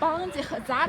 5000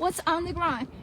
What's on the ground?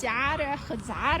4000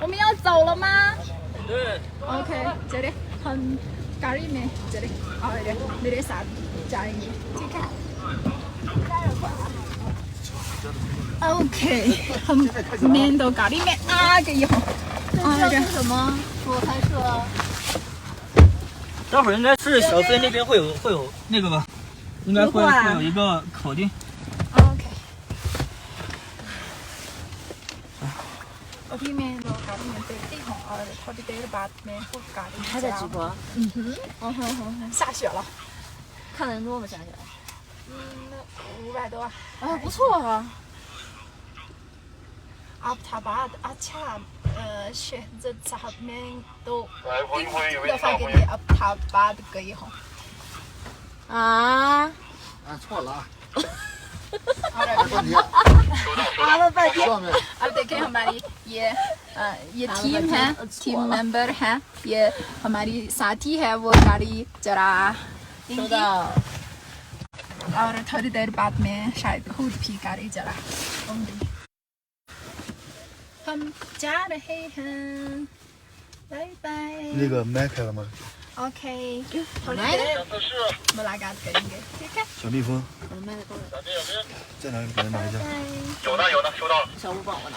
我们要走了吗？对。OK， चले हम गाड़ी में चले और मेरे साथ जाएंगे, ठीक है. OK， हम मैं तो गाड़ी में आ गई हूँ.这是什么？我还说。待会儿应该是小飞那边会有那个吧？应该会有一个口令。OK。अभी मैं गाड़ी में बैठी हूँ और थोड़ी देर बाद में वो गाड़ी还在直播？下雪了，看的人多吗？想起来500多。啊，不错啊。अब्ताबाद अच्छा शहजाद साहब मैं तो 1 दफा के लिए अब्ताबाद गई हूँ। 啊？按错了啊！ और 啊了半天。 अब देखें हमारी ये टीम है, टीम मेंबर है, ये हमारी साथी है, वो गाड़ी चला 收到。 और थोड़ी देर बाद में शायद खुद भी गाड़ी चला होंगी। हम जा रहे हैं, बाय बाय। 那个麦开了吗？ OK， थोड़ी देर मुलाकात करेंगे, ठीक है। 小蜜蜂我的麦在兜里，在哪里？给人拿一下。拜。有呢，收到了。小五帮我拿。